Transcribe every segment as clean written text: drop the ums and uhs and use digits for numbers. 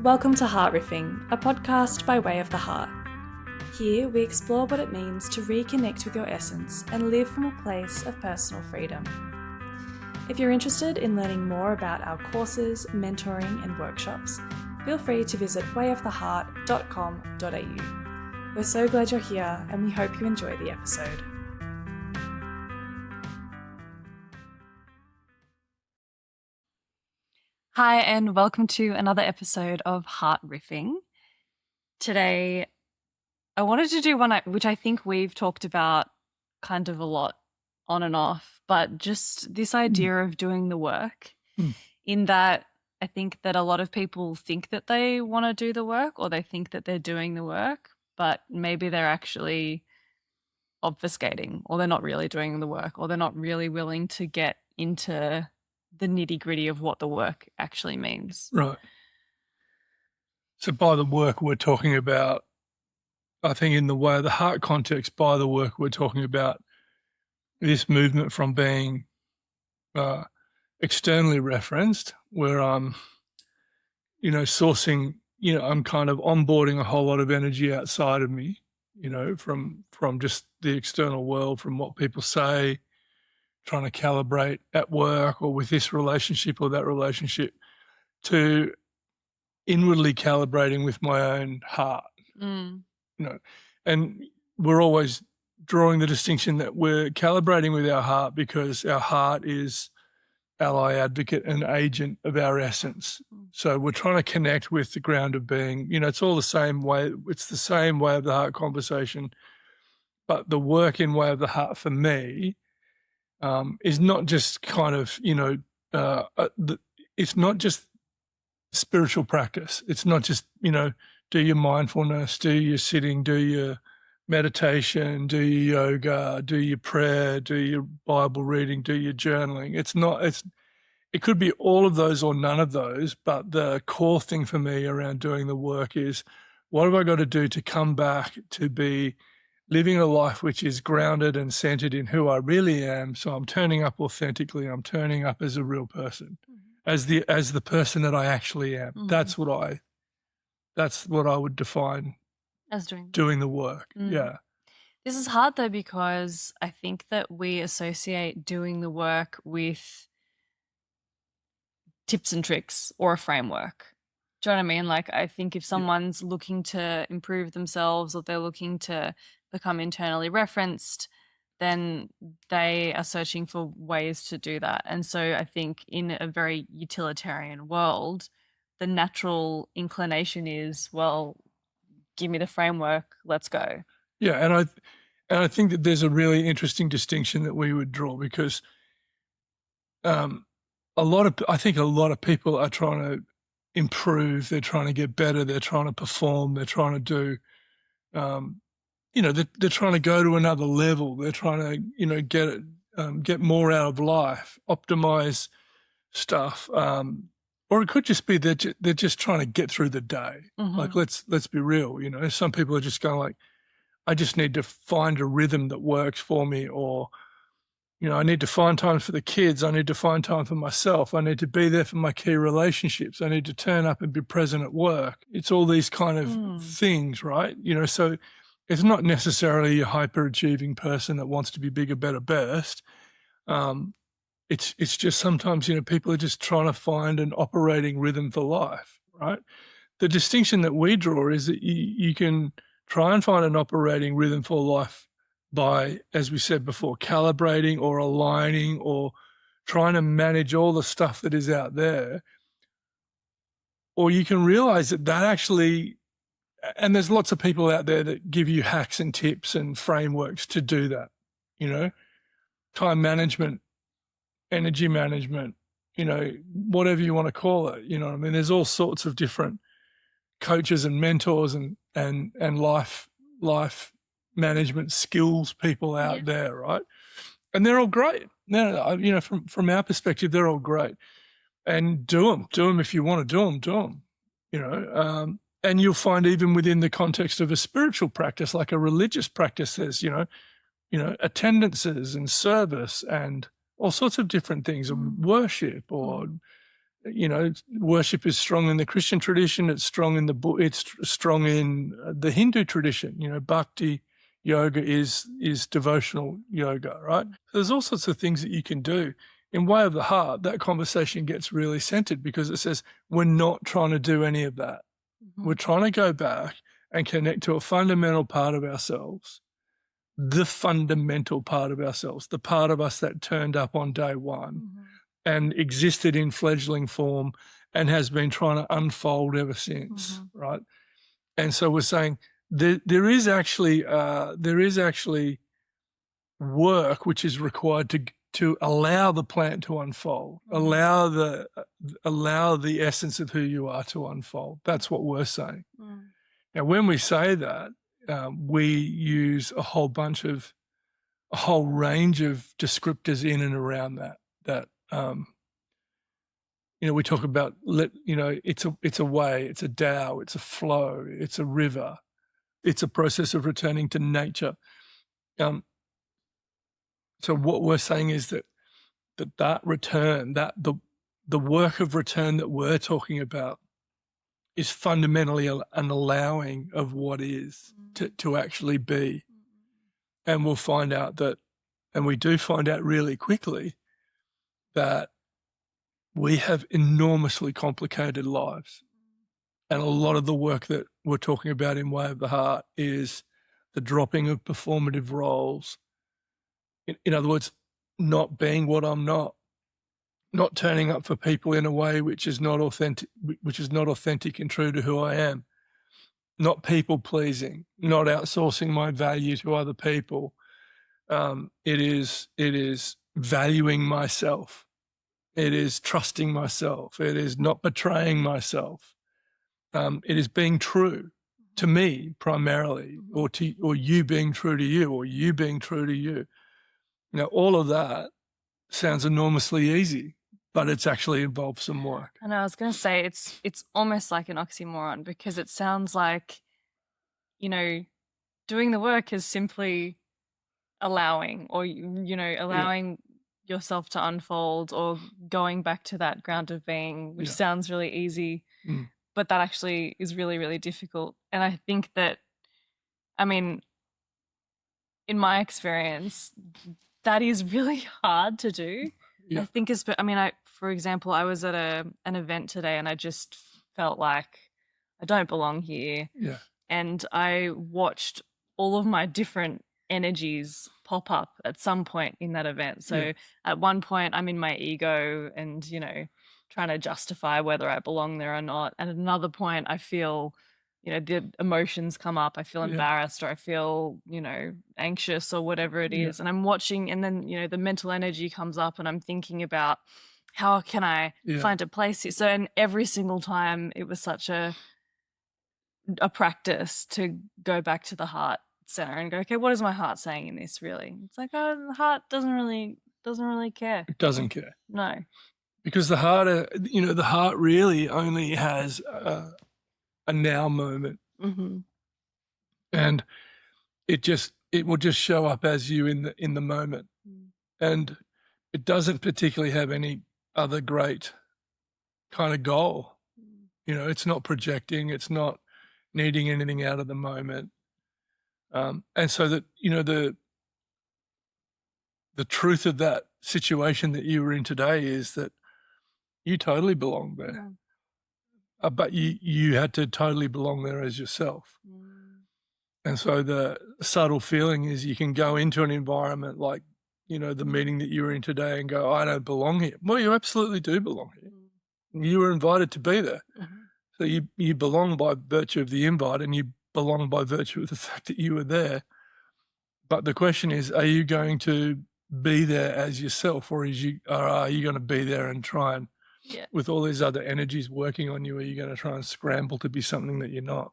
Welcome to Heart Riffing, a podcast by way of the heart. Here we explore what it means to reconnect with your essence and live from a place of personal freedom. If you're interested in learning more about our courses, mentoring and workshops, feel free to visit wayoftheheart.com.au. We're so glad you're here and we hope you enjoy the episode. Hi and welcome to another episode of Heart Riffing. Today I wanted to do one which I think we've talked about kind of a lot on and off, but just this idea of doing the work in that I think that a lot of people think that they want to do the work or they think that they're doing the work, but maybe they're actually obfuscating or they're not really doing the work or they're not really willing to get into the nitty-gritty of what the work actually means. Right. So by the work we're talking about, I think in the way of the heart context, by the work we're talking about this movement from being externally referenced, where I'm, sourcing, I'm kind of onboarding a whole lot of energy outside of me, from just the external world, from what people say, trying to calibrate at work or with this relationship or that relationship, to inwardly calibrating with my own heart. And we're always drawing the distinction that we're calibrating with our heart because our heart is ally, advocate and agent of our essence. So we're trying to connect with the ground of being. It's all the same way. It's the same way of the heart conversation, but the work in way of the heart for me is not just kind of, it's not just spiritual practice. It's not just, do your mindfulness, do your sitting, do your meditation, do your yoga, do your prayer, do your Bible reading, do your journaling. It could be all of those or none of those, but the core thing for me around doing the work is, what have I got to do to come back to be living a life which is grounded and centered in who I really am? So I'm turning up authentically. I'm turning up as a real person, as the person that I actually am. That's what I would define as doing the work. Yeah. This is hard though, because I think that we associate doing the work with tips and tricks or a framework. Do you know what I mean? Like, I think if someone's looking to improve themselves or they're looking to become internally referenced, then they are searching for ways to do that. And so I think in a very utilitarian world, the natural inclination is, well, give me the framework, let's go. Yeah, and I think that there's a really interesting distinction that we would draw, because I think a lot of people are trying to improve, they're trying to get better, they're trying to perform, they're trying to do, they're trying to go to another level, they're trying to, get more out of life, optimize stuff, or it could just be that they're just trying to get through the day. Like, let's be real, some people are just going like, I just need to find a rhythm that works for me, or, I need to find time for the kids. I need to find time for myself. I need to be there for my key relationships. I need to turn up and be present at work. It's all these kind of things, right? So it's not necessarily a hyper-achieving person that wants to be bigger, better, best. It's just sometimes, people are just trying to find an operating rhythm for life, right? The distinction that we draw is that you can try and find an operating rhythm for life by, as we said before, calibrating or aligning or trying to manage all the stuff that is out there. Or you can realize that actually, and there's lots of people out there that give you hacks and tips and frameworks to do that, time management, energy management, whatever you want to call it, there's all sorts of different coaches and mentors and life management skills people out there, right? And they're all great. No, from our perspective, they're all great. And do them if you want to do them, and you'll find even within the context of a spiritual practice, like a religious practice, there's, attendances and service and all sorts of different things, of worship or worship is strong in the Christian tradition. It's strong in it's strong in the Hindu tradition. Bhakti yoga is devotional yoga, right? So there's all sorts of things that you can do. In Way of the Heart, that conversation gets really centered because it says we're not trying to do any of that. Mm-hmm. We're trying to go back and connect to a fundamental part of ourselves, the fundamental part of ourselves, the part of us that turned up on day one. Mm-hmm. And existed in fledgling form and has been trying to unfold ever since, mm-hmm. right? And so we're saying there is actually work which is required to allow the plant to unfold, mm-hmm. allow the essence of who you are to unfold. That's what we're saying. Mm. Now, when we say that, we use a whole range of descriptors in and around that. We talk about, it's a way, it's a Tao, it's a flow, it's a river, it's a process of returning to nature. So what we're saying is that return, that the work of return that we're talking about is fundamentally an allowing of what is to actually be. And we'll find out that, and we do find out really quickly, that we have enormously complicated lives. And a lot of the work that we're talking about in Way of the Heart is the dropping of performative roles. In other words, not being what I'm not turning up for people in a way which is not authentic and true to who I am, not people pleasing, not outsourcing my value to other people. It is valuing myself. It is trusting myself. It is not betraying myself. It is being true to me primarily, or you being true to you, or you being true to you. All of that sounds enormously easy, but it's actually involved some work. And I was going to say it's almost like an oxymoron, because it sounds like, doing the work is simply allowing, or allowing yourself to unfold, or going back to that ground of being, which sounds really easy, but that actually is really, really difficult. And I think that, in my experience, that is really hard to do. I think for example, I was at an event today and I just felt like I don't belong here. Yeah. And I watched all of my different energies pop up at some point in that event. So at one point I'm in my ego and, trying to justify whether I belong there or not. And at another point I feel, the emotions come up. I feel embarrassed, or I feel, anxious, or whatever it is. And I'm watching, and then, the mental energy comes up and I'm thinking about how can I find a place here. So, and every single time it was such a practice to go back to the heart center and go, okay, what is my heart saying in this really? It's like, oh, the heart doesn't really care. It doesn't care. No. Because the heart, the heart really only has a now moment. Mm-hmm. And it will just show up as you in the moment. And it doesn't particularly have any other great kind of goal. It's not projecting, it's not needing anything out of the moment. And so that, the truth of that situation that you were in today is that you totally belong there. But you had to totally belong there as yourself. And so the subtle feeling is you can go into an environment like, the meeting that you were in today and go, I don't belong here. Well, you absolutely do belong here. You were invited to be there. So you belong by virtue of the invite, and you belong by virtue of the fact that you were there. But the question is, are you going to be there as yourself, or are you going to be there and try and, with all these other energies working on you, are you going to try and scramble to be something that you're not?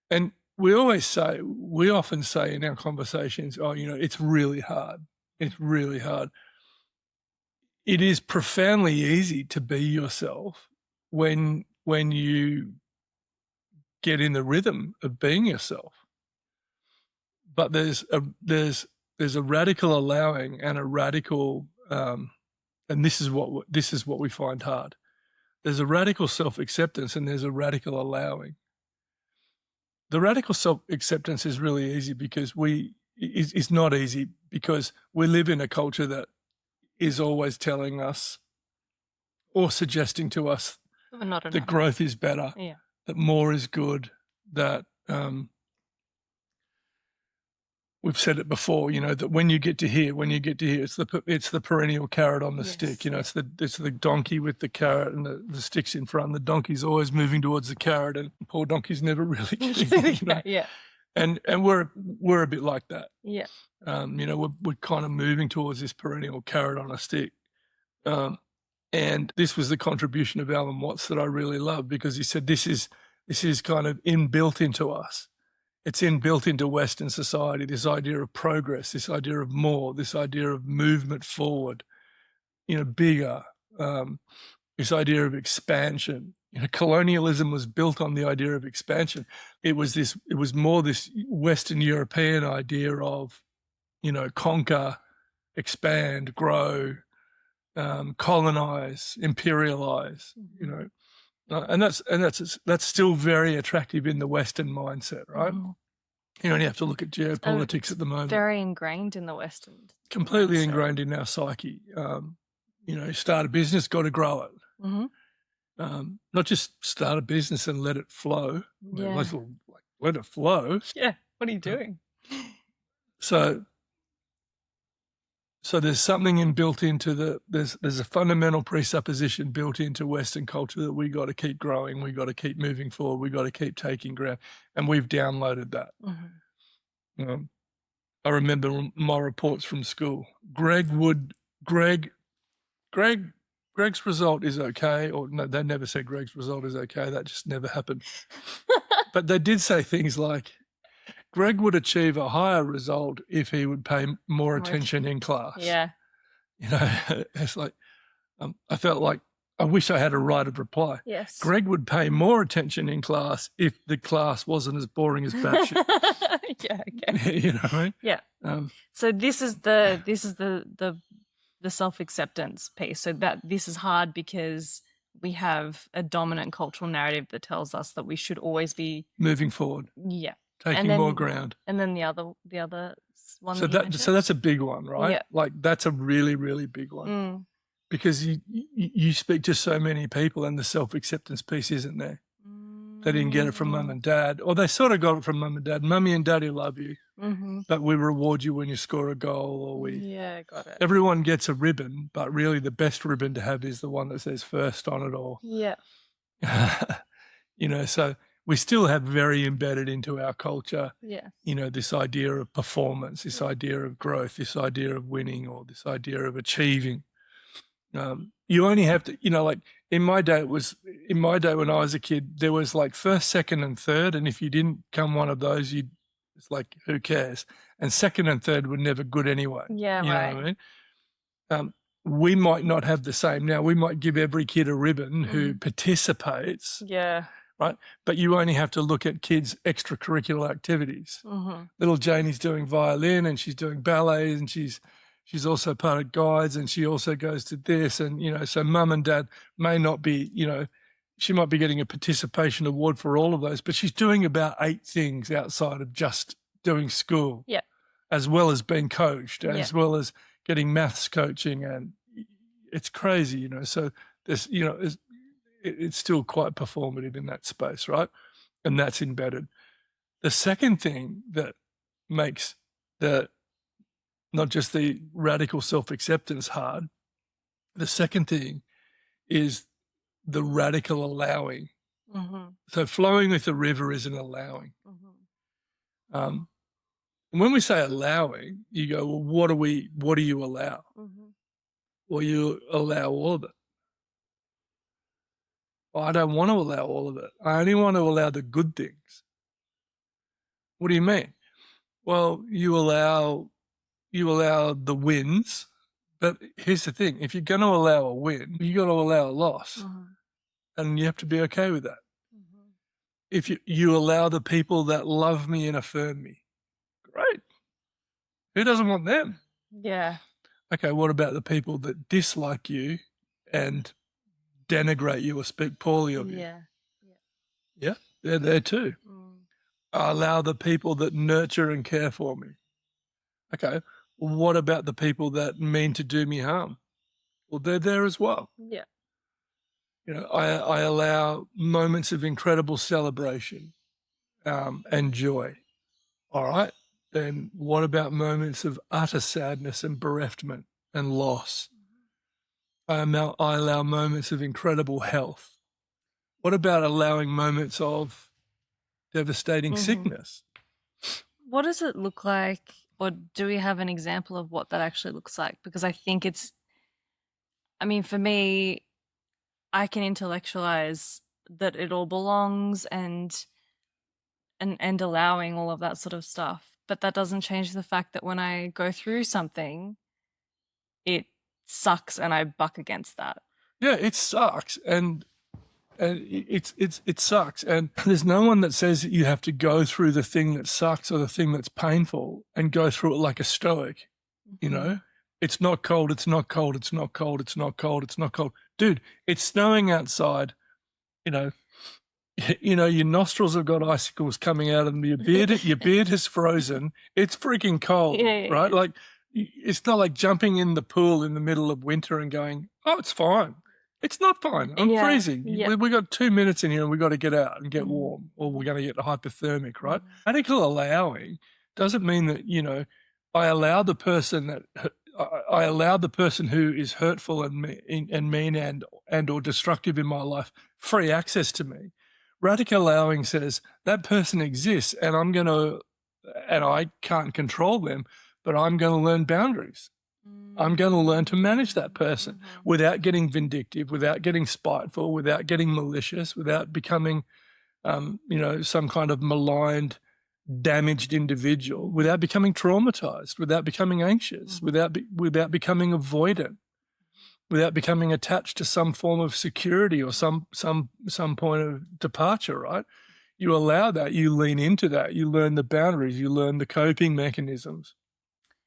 And we often say in our conversations, it's really hard. It's really hard. It is profoundly easy to be yourself when you get in the rhythm of being yourself. But there's a radical allowing and a radical And this is what we find hard. There's a radical self-acceptance and there's a radical allowing. The radical self-acceptance is really easy because it's not easy because we live in a culture that is always telling us or suggesting to us that growth is better, that more is good, that we've said it before, that when you get to here, it's the perennial carrot on the stick. It's the donkey with the carrot and the sticks in front. The donkey's always moving towards the carrot, and poor donkey's never really getting it. Yeah. And we're a bit like that. Yeah. We're kind of moving towards this perennial carrot on a stick. And this was the contribution of Alan Watts that I really love, because he said this is kind of inbuilt into us. It's inbuilt into Western society, this idea of progress, this idea of more, this idea of movement forward, bigger, this idea of expansion. Colonialism was built on the idea of expansion. It was more this Western European idea of, conquer, expand, grow, colonize, imperialize, and that's still very attractive in the Western mindset, right? You only have to look at geopolitics at the moment. Very ingrained in the Western. Completely ingrained in our psyche. Start a business, got to grow it. Not just start a business and let it flow. Let it flow. Yeah. What are you doing? So there's something inbuilt into there's a fundamental presupposition built into Western culture that we got to keep growing, we got to keep moving forward, we got to keep taking ground, and we've downloaded that. I remember my reports from school. Greg's result is okay, or no, they never said Greg's result is okay. That just never happened. But they did say things like, Greg would achieve a higher result if he would pay more attention in class. Yeah. It's like, I felt like I wish I had a right of reply. Yes. Greg would pay more attention in class if the class wasn't as boring as batshit. Yeah. Okay. You know what I mean? Yeah. So this is the self-acceptance piece. So that this is hard because we have a dominant cultural narrative that tells us that we should always be moving forward. Yeah. Taking more ground. And then the other one. So that's a big one, right? Yeah. Like that's a really, really big one. Because you speak to so many people and the self-acceptance piece isn't there. They didn't get it from mum and dad, or they sort of got it from mum and dad. Mummy and daddy love you, but we reward you when you score a goal, or got it. Everyone gets a ribbon, but really the best ribbon to have is the one that says first on it all. Yeah. So we still have very embedded into our culture, yeah, this idea of performance, this idea of growth, this idea of winning, or this idea of achieving. You only have to, like in my day when I was a kid, there was like first, second, and third, and if you didn't come one of those, it's like, who cares? And second and third were never good anyway. Yeah, you right. know what I mean? We might not have the same now. We might give every kid a ribbon who participates. Yeah. Right. But you only have to look at kids' extracurricular activities. Little Janie's doing violin and she's doing ballet and she's also part of guides and she also goes to this. And, so mum and dad may not be, she might be getting a participation award for all of those, but she's doing about 8 things outside of just doing school. Yeah. As well as being coached, as well as getting maths coaching. And it's crazy, so there's, it's still quite performative in that space, right? And that's embedded. The second thing that makes not just the radical self-acceptance hard, the second thing is the radical allowing. So flowing with the river is an allowing. And when we say allowing, you go, well, what do you allow? Well, you allow all of it. Well, I don't want to allow all of it. I only want to allow the good things. What do you mean? Well, you allow the wins, but here's the thing. If you're going to allow a win, you got to allow a loss. And you have to be okay with that. If you allow the people that love me and affirm me, great. Who doesn't want them? Yeah. Okay, what about the people that dislike you and denigrate you or speak poorly of you? Yeah. Yeah, they're there too. Mm. I allow the people that nurture and care for me. Okay, what about the people that mean to do me harm? Well, they're there as well. Yeah. I allow moments of incredible celebration and joy. All right. Then what about moments of utter sadness and bereft,ment and loss? I allow moments of incredible health. What about allowing moments of devastating sickness? What does it look like, or do we have an example of what that actually looks like? Because I think I mean, for me, I can intellectualize that it all belongs and allowing all of that sort of stuff. But that doesn't change the fact that when I go through something, it sucks and I buck against that. Yeah, it sucks, and it sucks, and there's no one that says that you have to go through the thing that sucks or the thing that's painful and go through it like a stoic. It's not cold, it's not cold, it's not cold, it's not cold, it's not cold. Dude, it's snowing outside. Your nostrils have got icicles coming out of them. Your beard has frozen. It's freaking cold, Yeah. right? Like, it's not like jumping in the pool in the middle of winter and going, "Oh, it's fine." It's not fine. I'm Yeah, freezing. yeah. We got 2 minutes in here and we got to get out and get warm, or we're going to get hypothermic, right? Radical allowing doesn't mean that, I allow the person who is hurtful and mean and or destructive in my life free access to me. Radical allowing says that person exists and I can't control them, but I'm going to learn boundaries. I'm going to learn to manage that person without getting vindictive, without getting spiteful, without getting malicious, without becoming, some kind of maligned, damaged individual, without becoming traumatized, without becoming anxious, without becoming avoidant, without becoming attached to some form of security or some point of departure, right? You allow that, you lean into that, you learn the boundaries, you learn the coping mechanisms.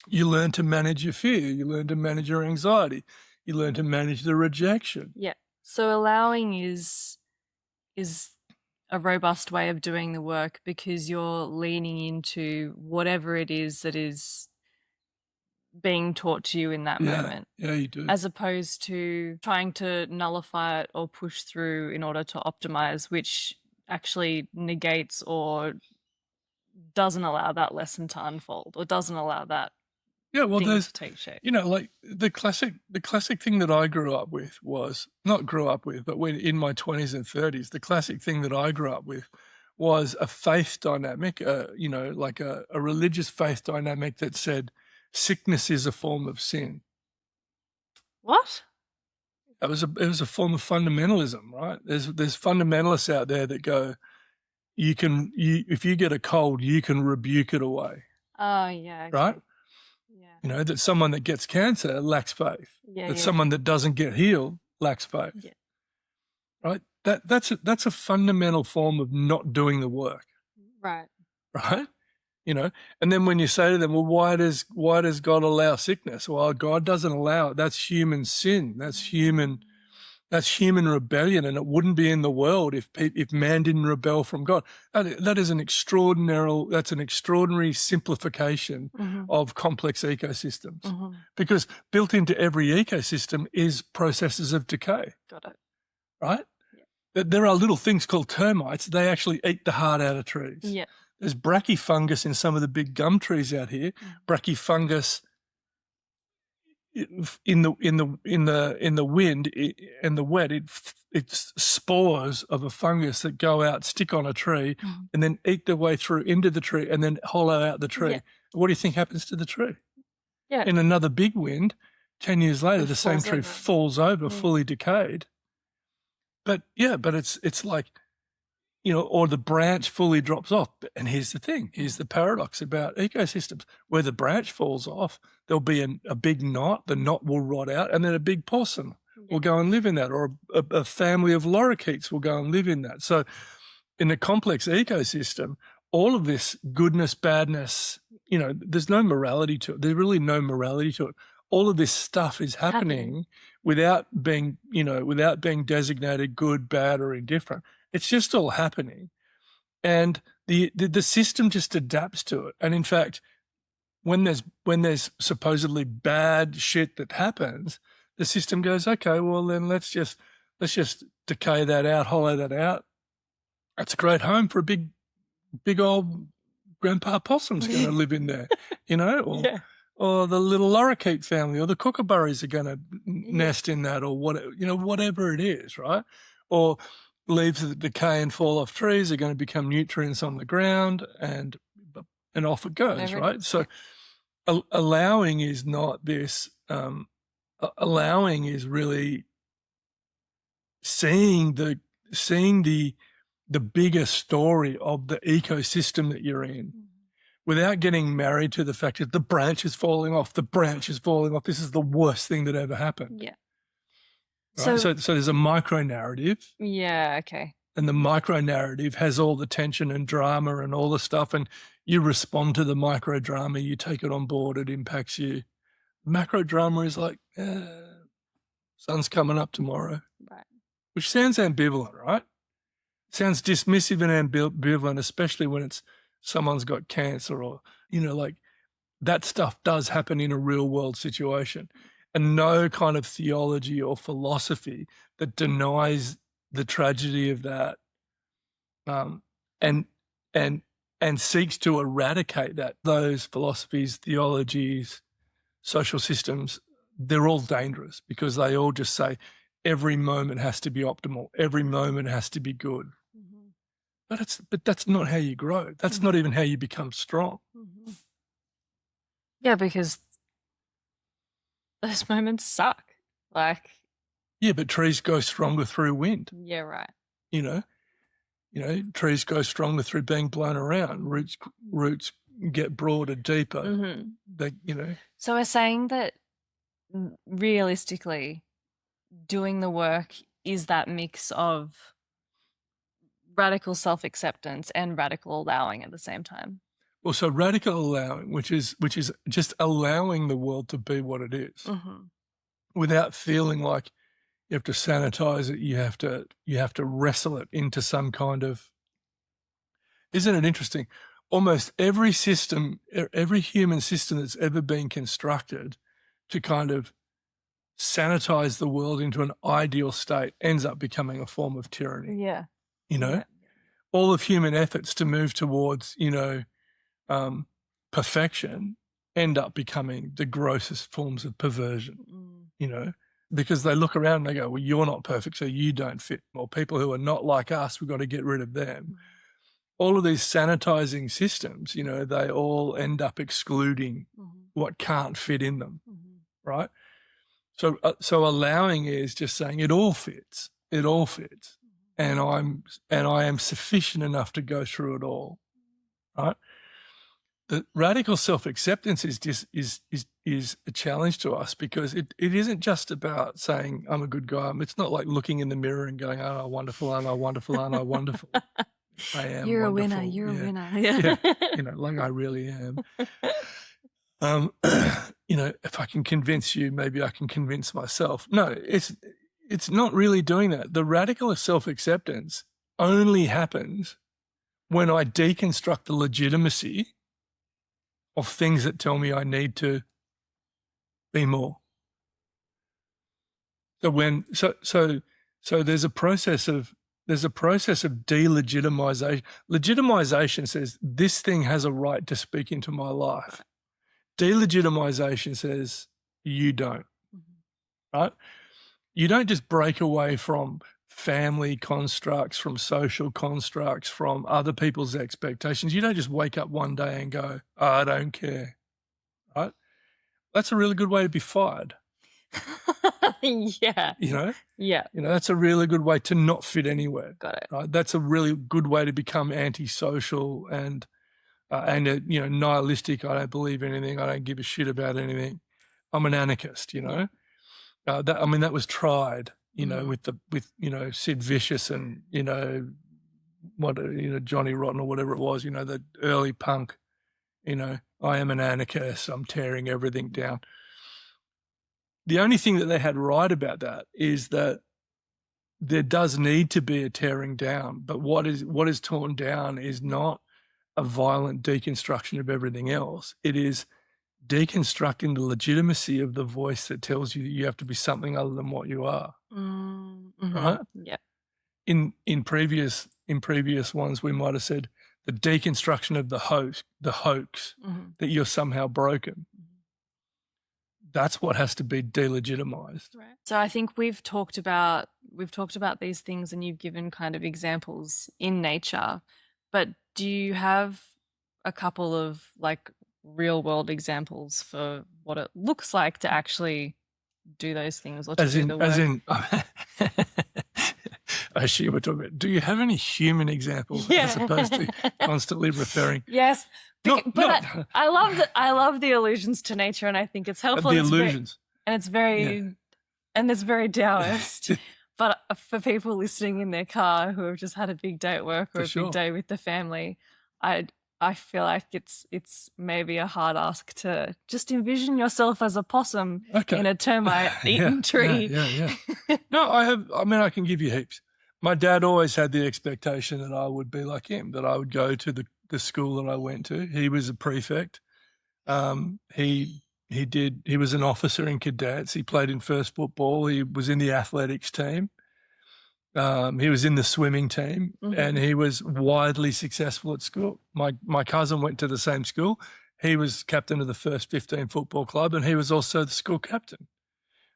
You learn to manage your fear, you learn to manage your anxiety, you learn to manage the rejection. Yeah. So allowing is a robust way of doing the work because you're leaning into whatever it is that is being taught to you in that moment. Yeah, you do. As opposed to trying to nullify it or push through in order to optimize, which actually negates or doesn't allow that lesson to unfold or doesn't allow that thing to take shape. Like the classic thing that I grew up with was not grew up with, but when in my 20s and 30s, the classic thing that I grew up with was a faith dynamic, like a religious faith dynamic that said sickness is a form of sin. What? It was a form of fundamentalism, right? There's fundamentalists out there that go, if you get a cold, you can rebuke it away. Oh yeah. Okay. Right? Yeah. That someone that gets cancer lacks faith. That someone that doesn't get healed lacks faith. Yeah. Right? That's a fundamental form of not doing the work. Right. Right? And then when you say to them, well, why does God allow sickness? Well, God doesn't allow it. That's human sin. That's human rebellion, and it wouldn't be in the world if man didn't rebel from God. That's an extraordinary simplification of complex ecosystems, because built into every ecosystem is processes of decay. Got it. Right? Yeah. There are little things called termites. They actually eat the heart out of trees. Yeah. There's brachyfungus in some of the big gum trees out here. Brachyfungus in the wind and the wet, it's spores of a fungus that go out, stick on a tree, and then eat their way through into the tree and then hollow out the tree. Yeah. What do you think happens to the tree? Yeah. In another big wind, 10 years later, the same tree falls over, fully decayed. But it's like, or the branch fully drops off. And here's the thing. Here's the paradox about ecosystems. Where the branch falls off, there'll be a big knot. The knot will rot out, and then a big possum will go and live in that, or a family of lorikeets will go and live in that. So in a complex ecosystem, all of this goodness, badness, there's no morality to it. There's really no morality to it. all of this stuff is happening without being, without being designated good, bad, or indifferent. It's just all happening. And the system just adapts to it. And in fact, when there's supposedly bad shit that happens, the system goes, okay, well then let's just decay that out, hollow that out. That's a great home for a big old grandpa possum's going to live in there, or the little lorikeet family, or the kookaburras are going to nest in that, or whatever it is, right? Or leaves that decay and fall off trees are going to become nutrients on the ground, and off it goes, right? So allowing is not this. Allowing is really seeing the bigger story of the ecosystem that you're in, without getting married to the fact that the branch is falling off. This is the worst thing that ever happened. Yeah. Right? So there's a micro narrative. Yeah. Okay. And the micro narrative has all the tension and drama and all the stuff, and you respond to the micro drama. You take it on board. It impacts you. Macro drama is like, sun's coming up tomorrow, right? Which sounds ambivalent, right? Sounds dismissive and ambivalent, especially when it's someone's got cancer, or, like that stuff does happen in a real world situation. And no kind of theology or philosophy that denies the tragedy of that, and seeks to eradicate that. Those philosophies, theologies, social systems, they're all dangerous, because they all just say every moment has to be optimal, every moment has to be good. But that's not how you grow. That's not even how you become strong. Yeah, because those moments suck. Yeah, but trees go stronger through wind. Yeah, right. Trees go stronger through being blown around. Roots get broader, deeper. So we're saying that realistically, doing the work is that mix of radical self-acceptance and radical allowing at the same time. Well, so radical allowing, which is just allowing the world to be what it is, without feeling like you have to sanitize it. You have to wrestle it into some kind of. Isn't it interesting? Almost every human system that's ever been constructed to kind of sanitize the world into an ideal state ends up becoming a form of tyranny. Yeah. All of human efforts to move towards, perfection end up becoming the grossest forms of perversion, because they look around and they go, well, you're not perfect, so you don't fit. Or people who are not like us, we've got to get rid of them. All of these sanitizing systems, they all end up excluding what can't fit in them, right? So allowing is just saying it all fits, and I am sufficient enough to go through it all, right? The radical self-acceptance is a challenge to us, because it isn't just about saying I'm a good guy. It's not like looking in the mirror and going, "Oh, wonderful, aren't I wonderful, aren't I wonderful? I am. You're wonderful. a winner. You're yeah. a winner." Yeah. Like I really am. If I can convince you, maybe I can convince myself. No, it's not really doing that. The radical self-acceptance only happens when I deconstruct the legitimacy of things that tell me I need to be more. So there's a process of delegitimization. Legitimization says this thing has a right to speak into my life. Delegitimization says you don't. Right? You don't just break away from family constructs, from social constructs, from other people's expectations. You don't just wake up one day and go, oh, I don't care, right? That's a really good way to be fired. Yeah. Yeah. That's a really good way to not fit anywhere. Got it. Right? That's a really good way to become antisocial and nihilistic. I don't believe anything. I don't give a shit about anything. I'm an anarchist, that was tried, with Sid Vicious and, Johnny Rotten or whatever it was, the early punk, I am an anarchist, I'm tearing everything down. the only thing that they had right about that is that there does need to be a tearing down, but what is torn down is not a violent deconstruction of everything else. It is deconstructing the legitimacy of the voice that tells you that you have to be something other than what you are. Mm-hmm. Right? Yeah. In previous ones, we might have said the deconstruction of the hoax Mm-hmm. that you're somehow broken. That's what has to be delegitimized. Right. So I think we've talked about these things, and you've given kind of examples in nature, but do you have a couple of like real world examples for what it looks like to actually do those things or to do the work? As in, I see we're talking about. Do you have any human examples as opposed to constantly referring? Yes, I love the allusions to nature, and I think it's helpful. The illusions, and it's very Taoist. But for people listening in their car who have just had a big day at work or big day with the family, I feel like it's maybe a hard ask to just envision yourself as a possum in a termite-eaten tree. Yeah. No, I can give you heaps. My dad always had the expectation that I would be like him, that I would go to the school that I went to. He was a prefect. He was an officer in cadets. He played in first football. He was in the athletics team. He was in the swimming team, and he was widely successful at school. My cousin went to the same school. He was captain of the first 15 football club, and he was also the school captain.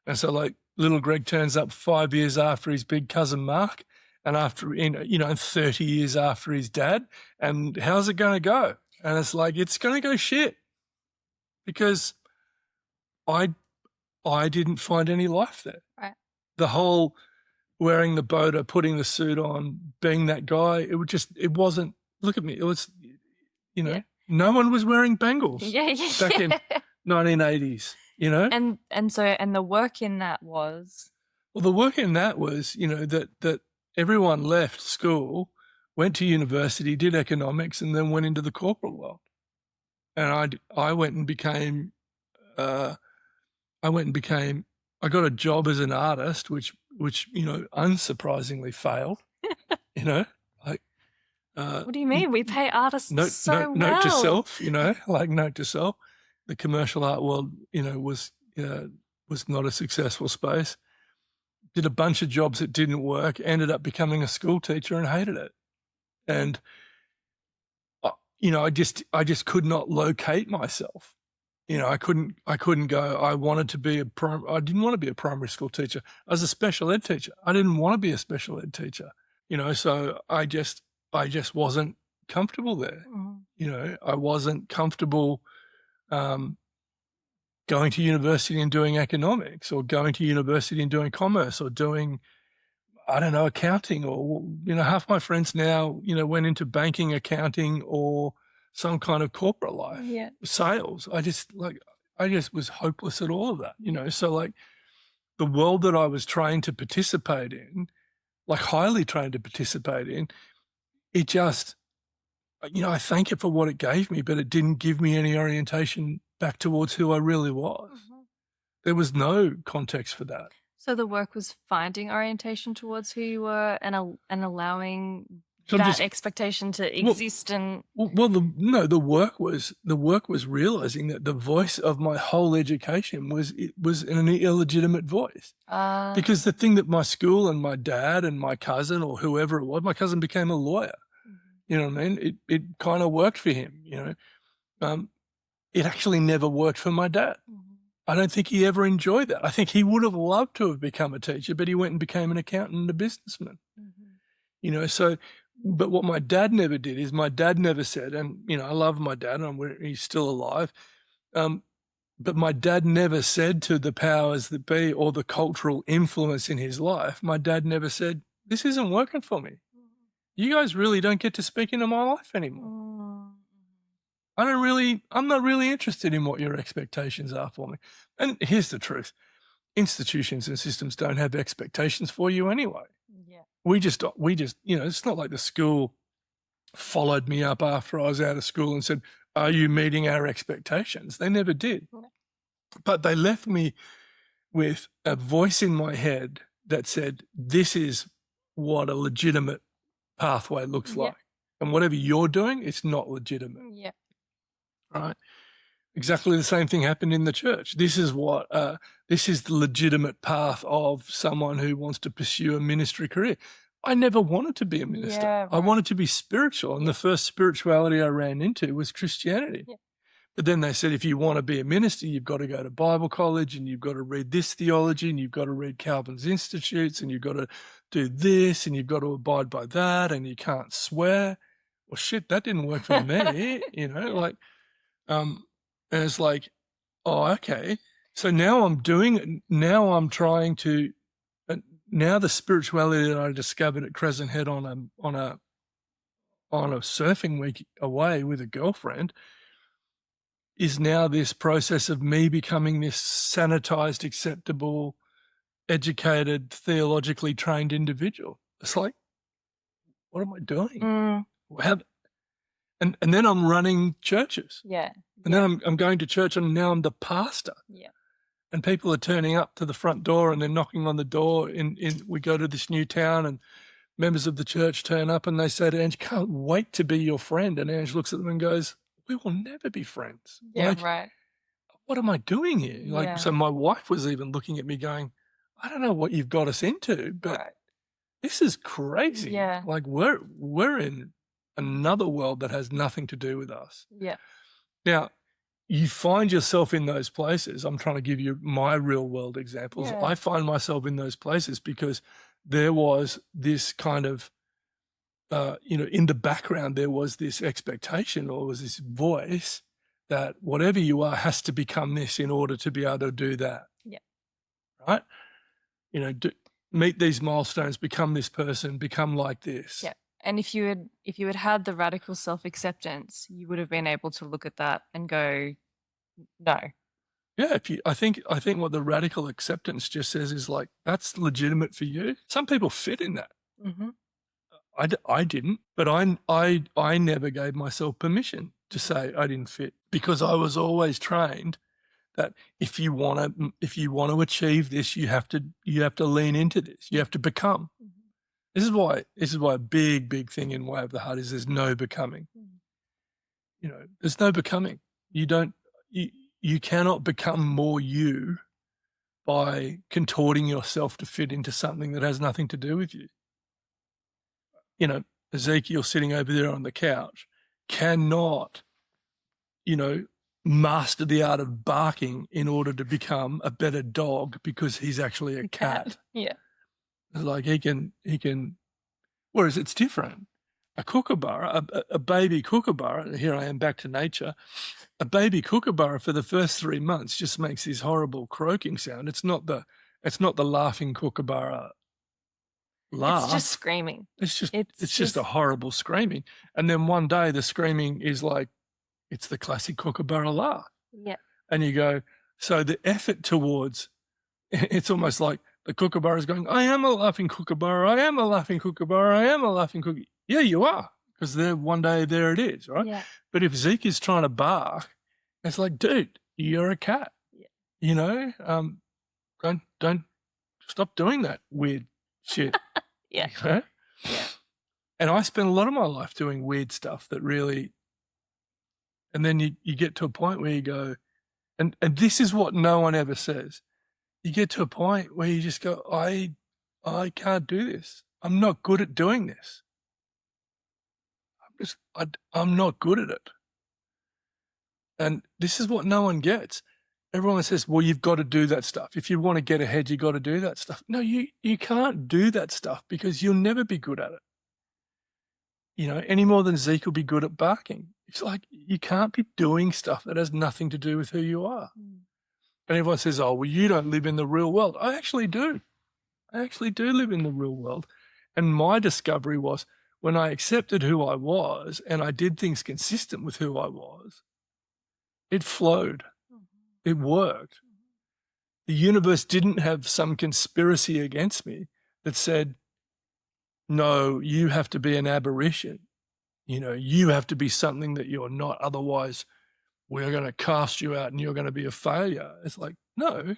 And so, like, little Greg turns up 5 years after his big cousin Mark, and 30 years after his dad. And how's it going to go? And it's like, it's going to go shit, because I didn't find any life there. Right. The whole wearing the boater, putting the suit on, being that guy, it wasn't, look at me, it was, no one was wearing bangles back in 1980s, And the work in that was? Well, the work in that was, that everyone left school, went to university, did economics, and then went into the corporate world. And I went and became, I got a job as an artist, which unsurprisingly failed. What do you mean? We pay artists note to self. Note to self. The commercial art world, was not a successful space. Did a bunch of jobs that didn't work. Ended up becoming a school teacher and hated it. And I just could not locate myself. I couldn't go. I wanted to be I didn't want to be a primary school teacher. I was a special ed teacher. I didn't want to be a special ed teacher. So I just wasn't comfortable there. I wasn't comfortable going to university and doing economics, or going to university and doing commerce, or doing, I don't know, accounting, or, half my friends now, went into banking, accounting, or some kind of corporate life, sales. I just was hopeless at all of that, so like the world that I was trained to participate in, like highly trained to participate in, it just, I thank it for what it gave me, but it didn't give me any orientation back towards who I really was. There was no context for that. So the work was finding orientation towards who you were, and allowing expectation to exist. The work was realizing that the voice of my whole education was an illegitimate voice. Because the thing that my school and my dad and my cousin, or whoever it was, my cousin became a lawyer. You know what I mean? It kind of worked for him. It actually never worked for my dad. I don't think he ever enjoyed that. I think he would have loved to have become a teacher, but he went and became an accountant and a businessman. But what my dad never did is, my dad never said, and, I love my dad, and he's still alive, but my dad never said to the powers that be, or the cultural influence in his life, my dad never said, this isn't working for me. You guys really don't get to speak into my life anymore. I'm not really interested in what your expectations are for me. And here's the truth. Institutions and systems don't have expectations for you anyway. Yeah. We just, it's not like the school followed me up after I was out of school and said, are you meeting our expectations? They never did. Yeah. But they left me with a voice in my head that said, this is what a legitimate pathway looks Yeah. like. And whatever you're doing, it's not legitimate, Yeah. right? Exactly the same thing happened in the church. This is the legitimate path of someone who wants to pursue a ministry career. I never wanted to be a minister. Yeah, I right. wanted to be spiritual. And Yeah. the first spirituality I ran into was Christianity. Yeah. But then they said, if you want to be a minister, you've got to go to Bible college and you've got to read this theology and you've got to read Calvin's Institutes and you've got to do this and you've got to abide by that and you can't swear. Well, shit, that didn't work for me, Yeah. like, and it's like, oh, okay. So now I'm doing it. Now I'm trying to, now the spirituality that I discovered at Crescent Head on a surfing week away with a girlfriend is now this process of me becoming this sanitized, acceptable, educated, theologically trained individual. It's like, what am I doing? Mm, And then I'm running churches. yeah. And then I'm going to church and now I'm the pastor. Yeah. And people are turning up to the front door and they're knocking on the door. We go to this new town and members of the church turn up and they say to Ange, can't wait to be your friend. And Ange looks at them and goes, we will never be friends. Yeah, Like, right. what am I doing here? Yeah. Like, so my wife was even looking at me going, I don't know what you've got us into, but Right. this is crazy. Yeah. Like we're in another world that has nothing to do with us. Yeah. Now, you find yourself in those places. I'm trying to give you my real world examples. Yeah. I find myself in those places because there was this kind of, in the background, there was this expectation or was this voice that whatever you are has to become this in order to be able to do that. Yeah. Right? Meet these milestones, become this person, become like this. Yeah. And if you had the radical self-acceptance, you would have been able to look at that and go, no. Yeah, I think what the radical acceptance just says is like, that's legitimate for you. Some people fit in that. Mm-hmm. I didn't, but I never gave myself permission to say I didn't fit because I was always trained that if you want to achieve this, you have to lean into this. You have to become. Mm-hmm. This is why a big thing in Way of the Heart is there's no becoming. Mm-hmm. There's no becoming. You cannot become more you by contorting yourself to fit into something that has nothing to do with you. Ezekiel sitting over there on the couch cannot, master the art of barking in order to become a better dog because he's actually a cat. Yeah. It's like he can, whereas it's different. A kookaburra, a baby kookaburra, here I am back to nature, a baby kookaburra for the first 3 months just makes this horrible croaking sound. It's not the laughing kookaburra laugh. It's just screaming. It's just a horrible screaming. And then one day the screaming is like, it's the classic kookaburra laugh. Yeah. And you go, so the effort towards, it's almost like the kookaburra is going, I am a laughing kookaburra, I am a laughing kookaburra, I am a laughing kookaburra. Yeah, you are, because one day there it is, right? Yeah. But if Zeke is trying to bark, it's like, dude, you're a cat. Yeah. Don't stop doing that weird shit. Yeah. Yeah. And I spent a lot of my life doing weird stuff that really, and then you get to a point where you go, and this is what no one ever says. You get to a point where you just go, I can't do this. I'm not good at doing this. I'm not good at it. And this is what no one gets. Everyone says, well, you've got to do that stuff. If you want to get ahead, you've got to do that stuff. No, you can't do that stuff because you'll never be good at it. Any more than Zeke will be good at barking. It's like, you can't be doing stuff that has nothing to do with who you are. Mm. And everyone says, oh, well, you don't live in the real world. I actually do. I actually do live in the real world. And my discovery was when I accepted who I was and I did things consistent with who I was, it flowed. It worked. The universe didn't have some conspiracy against me that said, no, you have to be an aberration. You have to be something that you're not. Otherwise, we're going to cast you out and you're going to be a failure. It's like, no,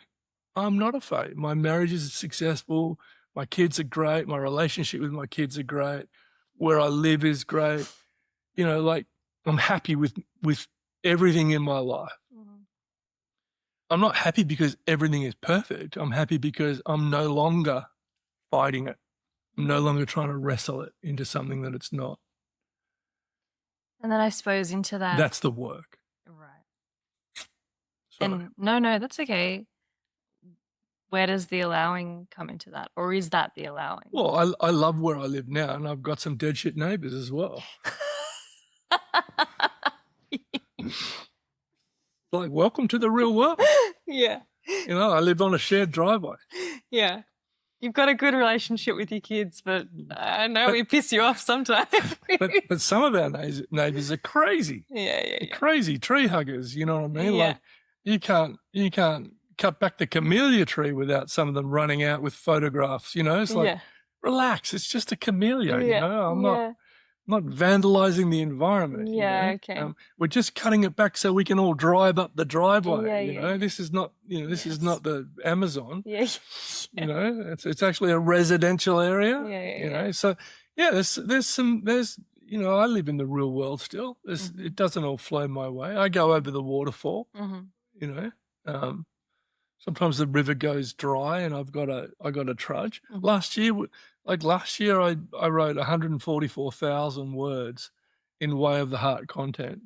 I'm not afraid. My marriage is successful. My kids are great. My relationship with my kids are great. Where I live is great. You know, like I'm happy with everything in my life. Mhm. I'm not happy because everything is perfect. I'm happy because I'm no longer fighting it. I'm no longer trying to wrestle it into something that it's not. And then I suppose into that, That's the work. right. Sorry. And no, that's okay. Where does the allowing come into that? Or is that the allowing? Well, I love where I live now, and I've got some dead shit neighbors as well. Like, welcome to the real world. Yeah. You know, I live on a shared driveway. Yeah. You've got a good relationship with your kids, but I know we piss you off sometimes. But some of our neighbors are crazy. Yeah. Crazy tree huggers, you know what I mean? Yeah. Like you can't cut back the camellia tree without some of them running out with photographs, you know? It's like, relax, it's just a camellia, you know? I'm not vandalizing the environment, you know? Okay. We're just cutting it back so we can all drive up the driveway, you know? Yeah. This is not, you know, this is not the Amazon. Yeah. You know, it's actually a residential area. Yeah. You know, so yeah, there's you know, I live in the real world still. It doesn't all flow my way. I go over the waterfall. You know, sometimes the river goes dry and I got to trudge. Last year, I wrote 144,000 words in Way of the Heart content.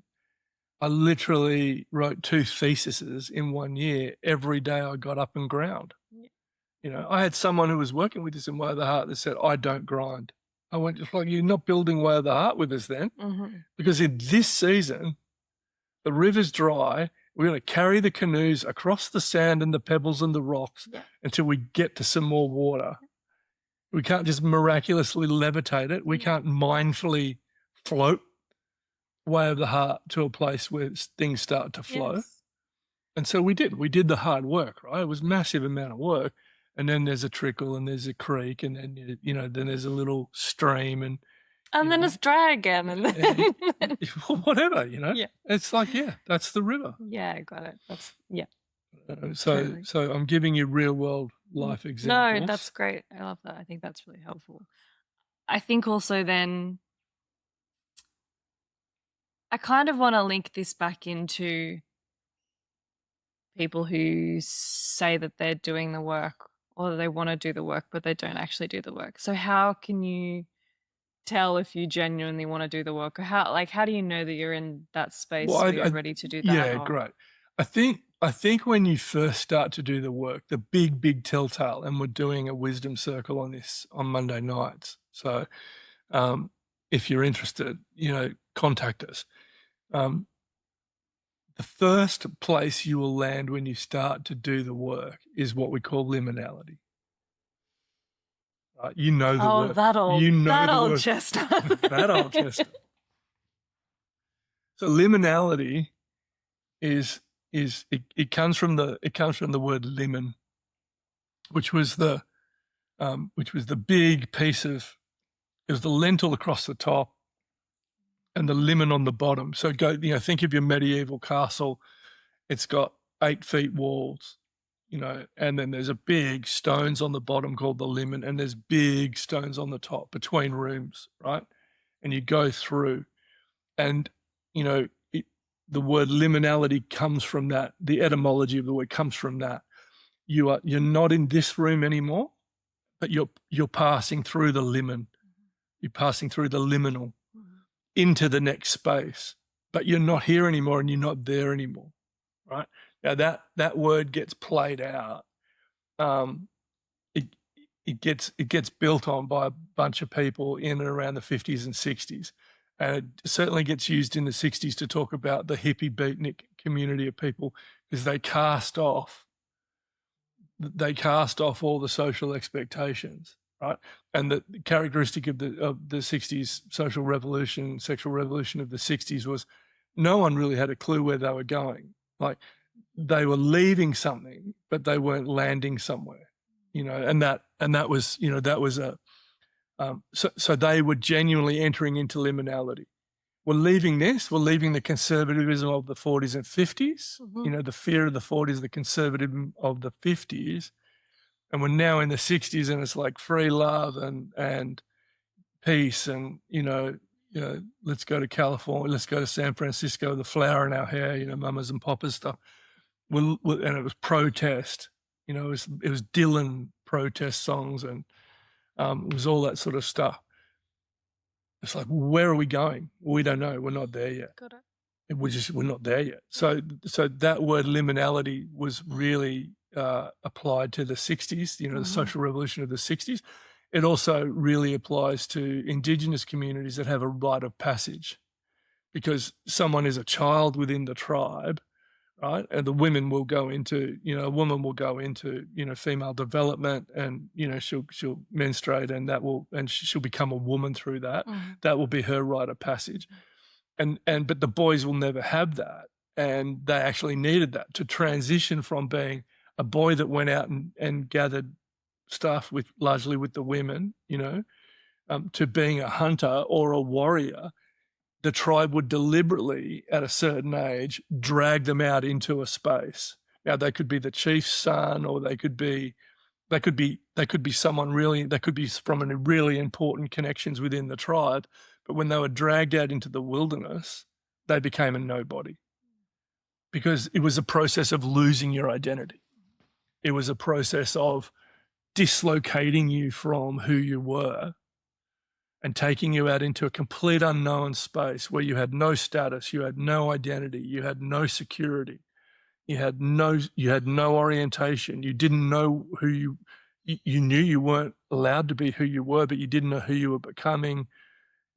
I literally wrote 2 theses in 1 year. Every day I got up and ground. You know, I had someone who was working with us in Way of the Heart that said, I don't grind. I went, just like, you're not building Way of the Heart with us then. Because in this season, the river's dry. We're going to carry the canoes across the sand and the pebbles and the rocks until we get to some more water. We can't just miraculously levitate it. We can't mindfully float Way of the Heart to a place where things start to flow. And so we did the hard work, right? It was a massive amount of work. And then there's a trickle and there's a creek and then, you know, then there's a little stream and then it's dry again. And then whatever, you know? Yeah. It's like, that's the river. Yeah, got it. That's, So I'm giving you real world life examples. No, that's great. I love that. I think that's really helpful. I think also then I kind of want to link this back into people who say that they're doing the work or they want to do the work, but they don't actually do the work. So how can you tell if you genuinely want to do the work, or how do you know that you're in that space where you're ready to do that? Yeah, great. I think when you first start to do the work, the big telltale, and we're doing a wisdom circle on this on Monday nights. So if you're interested, you know, contact us. The first place you will land when you start to do the work is what we call liminality. You know the word. That old chestnut. That old chestnut. So liminality it comes from the word limen, which was the big piece of, it was the lentil across the top and the limen on the bottom. So think of your medieval castle. It's got 8 feet walls, you know, and then there's a big stones on the bottom called the limen, and there's big stones on the top between rooms, right? And you go through, and you know, the word liminality comes from that. The etymology of the word comes from that. You're not in this room anymore, but you're passing through the limen. You're passing through the liminal into the next space, but you're not here anymore and you're not there anymore, right? Now that word gets played out. It gets built on by a bunch of people in and around the 50s and 60s. And it certainly gets used in the 60s to talk about the hippie beatnik community of people, because they cast off all the social expectations, right? And the characteristic of the 60s social revolution, sexual revolution of the 60s was no one really had a clue where they were going. Like they were leaving something, but they weren't landing somewhere, you know, and that was, you know, that was so they were genuinely entering into liminality. we're leaving this, we're leaving the conservatism of the 40s and 50s, the fear of the 40s, the conservatism of the 50s, and we're now in the 60s, and it's like free love and peace, and let's go to California, let's go to San Francisco, the flower in our hair, mamas and papas stuff. And it was protest, it was Dylan protest songs, and it was all that sort of stuff. It's like, where are we going? We don't know. We're not there yet. Got it. We're not there yet. So that word liminality was really applied to the 60s, the social revolution of the 60s. It also really applies to Indigenous communities that have a rite of passage, because someone is a child within the tribe, right? And the women will go into, a woman will go into, female development, and, she'll menstruate, and she'll become a woman through that. That will be her rite of passage. But the boys will never have that. And they actually needed that to transition from being a boy that went out and gathered stuff largely with the women, to being a hunter or a warrior. The tribe would deliberately, at a certain age, drag them out into a space. Now, they could be the chief's son, or they could be someone really, they could be from a really important connections within the tribe. But when they were dragged out into the wilderness, they became a nobody, because it was a process of losing your identity. It was a process of dislocating you from who you were and taking you out into a complete unknown space where you had no status, you had no identity, you had no security, you had no orientation, you didn't know who you knew you weren't allowed to be who you were, but you didn't know who you were becoming.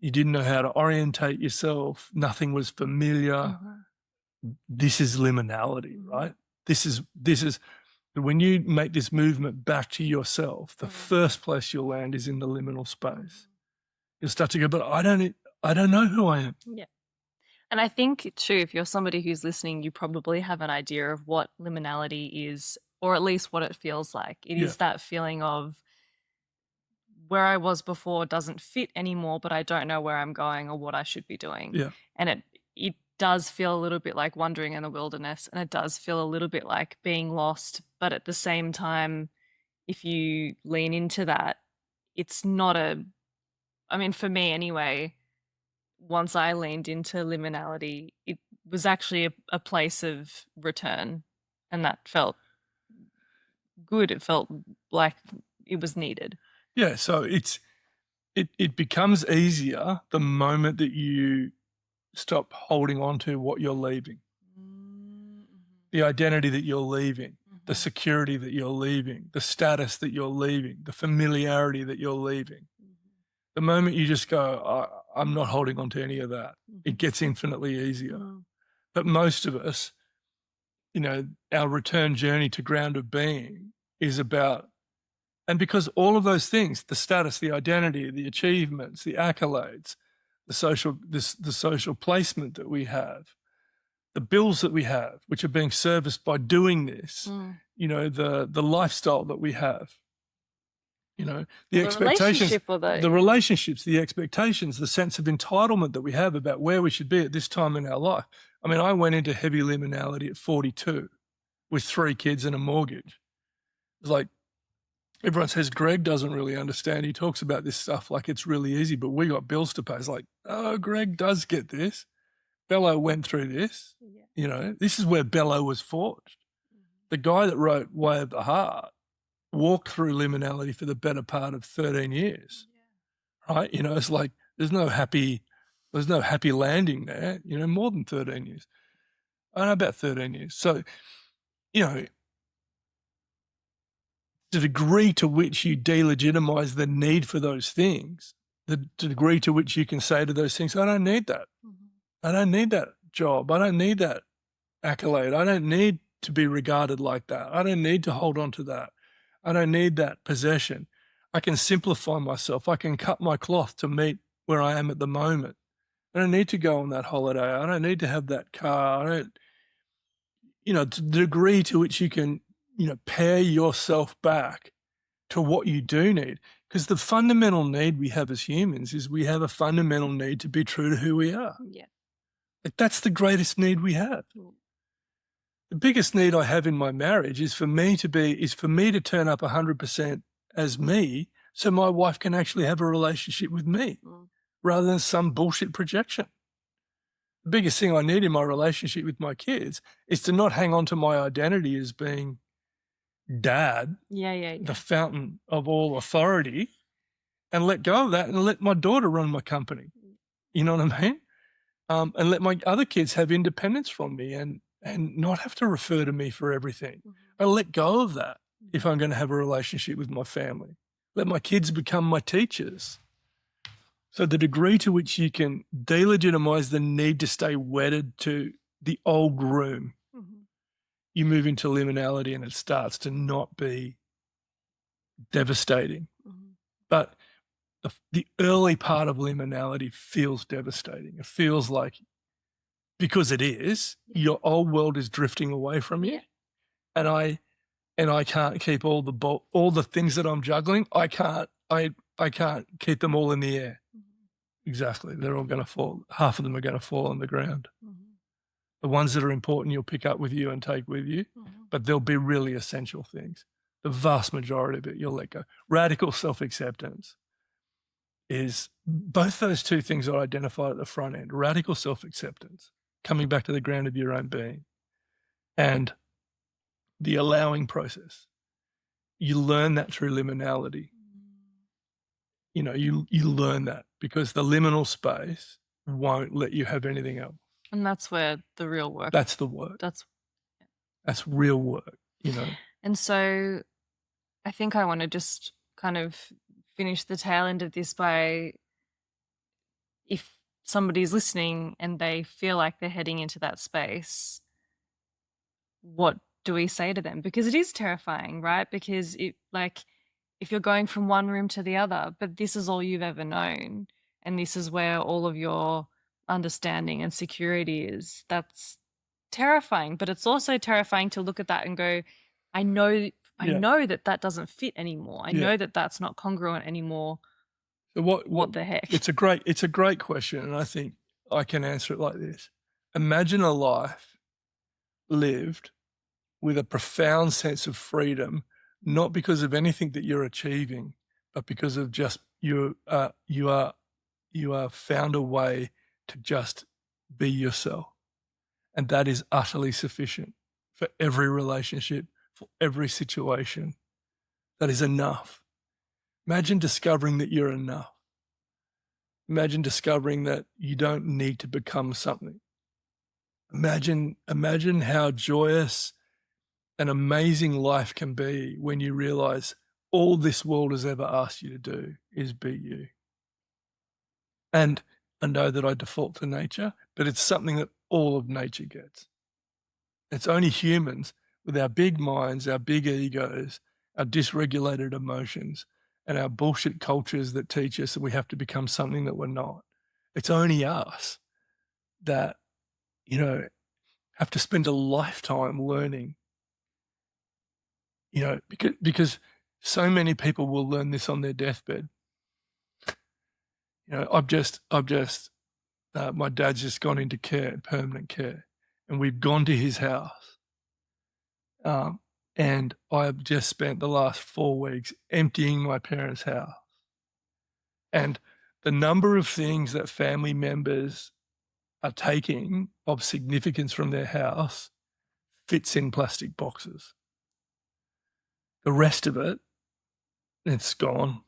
You didn't know how to orientate yourself. Nothing was familiar. This is liminality, right? This is when you make this movement back to yourself, the first place you'll land is in the liminal space. You'll start to go, but I don't know who I am. Yeah. And I think too, if you're somebody who's listening, you probably have an idea of what liminality is, or at least what it feels like. It is that feeling of where I was before doesn't fit anymore, but I don't know where I'm going or what I should be doing. Yeah. And it does feel a little bit like wandering in the wilderness, and it does feel a little bit like being lost. But at the same time, if you lean into that, it's not for me anyway, once I leaned into liminality, it was actually a place of return, and that felt good. It felt like it was needed. Yeah, so it becomes easier the moment that you stop holding on to what you're leaving, the identity that you're leaving, the security that you're leaving, the status that you're leaving, the familiarity that you're leaving. The moment you just go, I'm not holding on to any of that, it gets infinitely easier. But most of us, our return journey to grounded being is about, and because all of those things, the status, the identity, the achievements, the accolades, the social placement that we have, the bills that we have, which are being serviced by doing this, the lifestyle that we have, the expectations, the relationships, the expectations, the sense of entitlement that we have about where we should be at this time in our life. I mean, I went into heavy liminality at 42 with 3 kids and a mortgage. It's like, everyone says Greg doesn't really understand. He talks about this stuff like it's really easy, but we got bills to pay. It's like, oh, Greg does get this. Bello went through this. This is where Bello was forged. The guy that wrote Way of the Heart walked through liminality for the better part of 13 years, right? It's like there's no happy landing there, more than 13 years. I know about 13 years. So, the degree to which you delegitimize the need for those things, the degree to which you can say to those things, I don't need that. I don't need that job. I don't need that accolade. I don't need to be regarded like that. I don't need to hold on to that. I don't need that possession. I can simplify myself. I can cut my cloth to meet where I am at the moment. I don't need to go on that holiday. I don't need to have that car. To the degree to which you can, pare yourself back to what you do need. Because the fundamental need we have as humans is we have a fundamental need to be true to who we are. Yeah. Like, that's the greatest need we have. The biggest need I have in my marriage is for me to turn up 100% as me, so my wife can actually have a relationship with me rather than some bullshit projection. The biggest thing I need in my relationship with my kids is to not hang on to my identity as being dad, the fountain of all authority, and let go of that and let my daughter run my company. You know what I mean? And let my other kids have independence from me and not have to refer to me for everything. I let go of that if I'm going to have a relationship with my family. Let my kids become my teachers. So the degree to which you can delegitimize the need to stay wedded to the old groom, you move into liminality and it starts to not be devastating. But the early part of liminality feels devastating. It feels like, because it is, your old world is drifting away from you. And I can't keep all the things that I'm juggling. I can't keep them all in the air. Exactly. They're all going to fall. Half of them are going to fall on the ground. The ones that are important you'll pick up with you and take with you, but there'll be really essential things. The vast majority of it you'll let go. Radical self-acceptance is both those two things are identified at the front end. Radical self-acceptance, coming back to the ground of your own being, and the allowing process. You learn that through liminality. You know, you learn that because the liminal space won't let you have anything else. And that's where the real work. That's the work. That's real work, you know. And so I think I want to just kind of finish the tail end of this by, if somebody's listening and they feel like they're heading into that space, what do we say to them? Because it is terrifying, right? Because if you're going from one room to the other, but this is all you've ever known, and this is where all of your understanding and security is, that's terrifying. But it's also terrifying to look at that and go, I know that doesn't fit anymore. I know that that's not congruent anymore. So what the heck? It's a great question, and I think I can answer it like this. Imagine a life lived with a profound sense of freedom, not because of anything that you're achieving, but because of just you are found a way to just be yourself. And that is utterly sufficient for every relationship, for every situation. That is enough. Imagine discovering that you're enough. Imagine discovering that you don't need to become something. Imagine how joyous and amazing life can be when you realize all this world has ever asked you to do is be you. And I know that I default to nature, but it's something that all of nature gets. It's only humans with our big minds, our big egos, our dysregulated emotions, and our bullshit cultures that teach us that we have to become something that we're not. It's only us that, you know, have to spend a lifetime learning, you know, because so many people will learn this on their deathbed. You know, my dad's just gone into care, permanent care, and we've gone to his house. And I've just spent the last 4 weeks emptying my parents' house. And the number of things that family members are taking of significance from their house fits in plastic boxes. The rest of it, it's gone.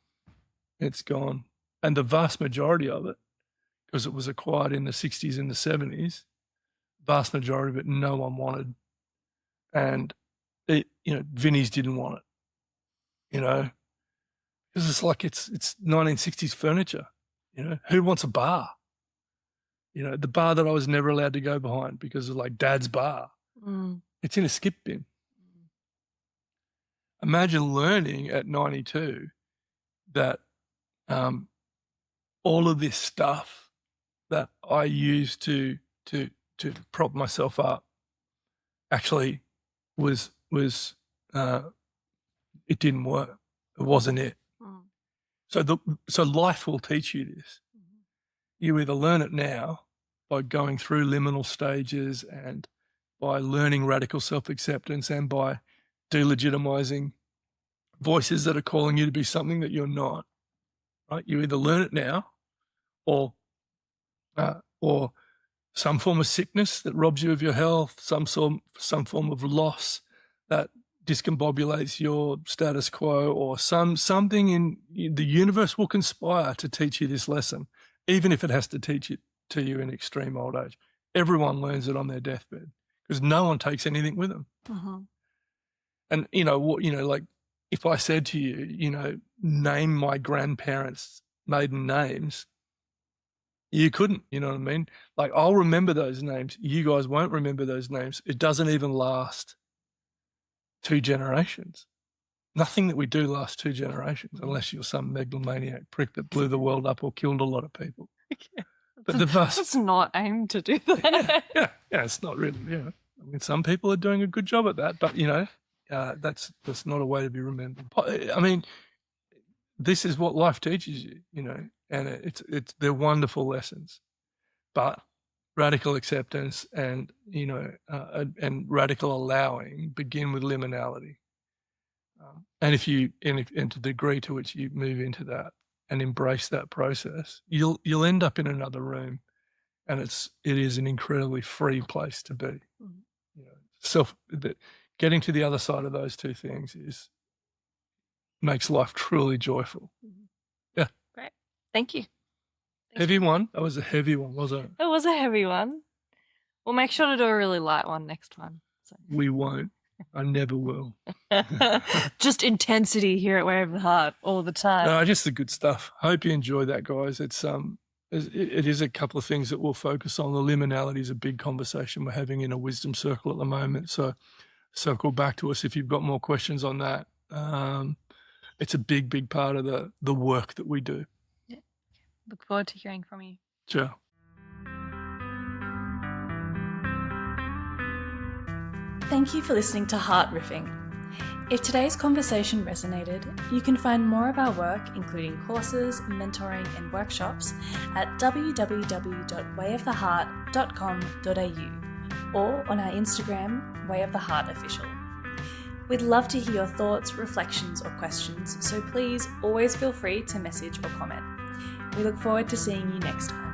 It's gone. And the vast majority of it, because it was acquired in the 60s and the 70s, vast majority of it no one wanted. And, Vinnie's didn't want it, because it's like it's 1960s furniture. Who wants a bar? The bar that I was never allowed to go behind because of like dad's bar. It's in a skip bin. Imagine learning at 92 that all of this stuff that I used to prop myself up actually was it didn't work. It wasn't it. Mm. So life will teach you this. You either learn it now by going through liminal stages and by learning radical self-acceptance and by delegitimizing voices that are calling you to be something that you're not, right? You either learn it now or some form of sickness that robs you of your health, some form of loss that discombobulates your status quo, or something in the universe will conspire to teach you this lesson, even if it has to teach it to you in extreme old age. Everyone learns it on their deathbed because no one takes anything with them. And like if I said to you, name my grandparents' maiden names, you couldn't, you know what I mean? Like, I'll remember those names. You guys won't remember those names. It doesn't even last 2 generations. Nothing that we do lasts 2 generations, unless you're some megalomaniac prick that blew the world up or killed a lot of people. Okay. But the vast, Let's not aim to do that. yeah, it's not really, I mean, some people are doing a good job at that, but, that's not a way to be remembered. I mean, this is what life teaches you, and they're wonderful lessons. But radical acceptance and and radical allowing begin with liminality. And if to the degree to which you move into that and embrace that process, you'll end up in another room, and it is an incredibly free place to be. Getting to the other side of those two things makes life truly joyful. Yeah. Great. Thank you. Heavy one. That was a heavy one, wasn't it? It was a heavy one. We'll make sure to do a really light one next time. So. We won't. I never will. Just intensity here at Way of the Heart all the time. No, just the good stuff. Hope you enjoyed that, guys. It is a couple of things that we'll focus on. The liminality is a big conversation we're having in a wisdom circle at the moment. So circle back to us if you've got more questions on that. It's a big, big part of the work that we do. Yeah. Look forward to hearing from you. Sure. Thank you for listening to Heart Riffing. If today's conversation resonated, you can find more of our work, including courses, mentoring, and workshops, at www.wayoftheheart.com.au or on our Instagram, Way of the Heart Official. We'd love to hear your thoughts, reflections, or questions, so please always feel free to message or comment. We look forward to seeing you next time.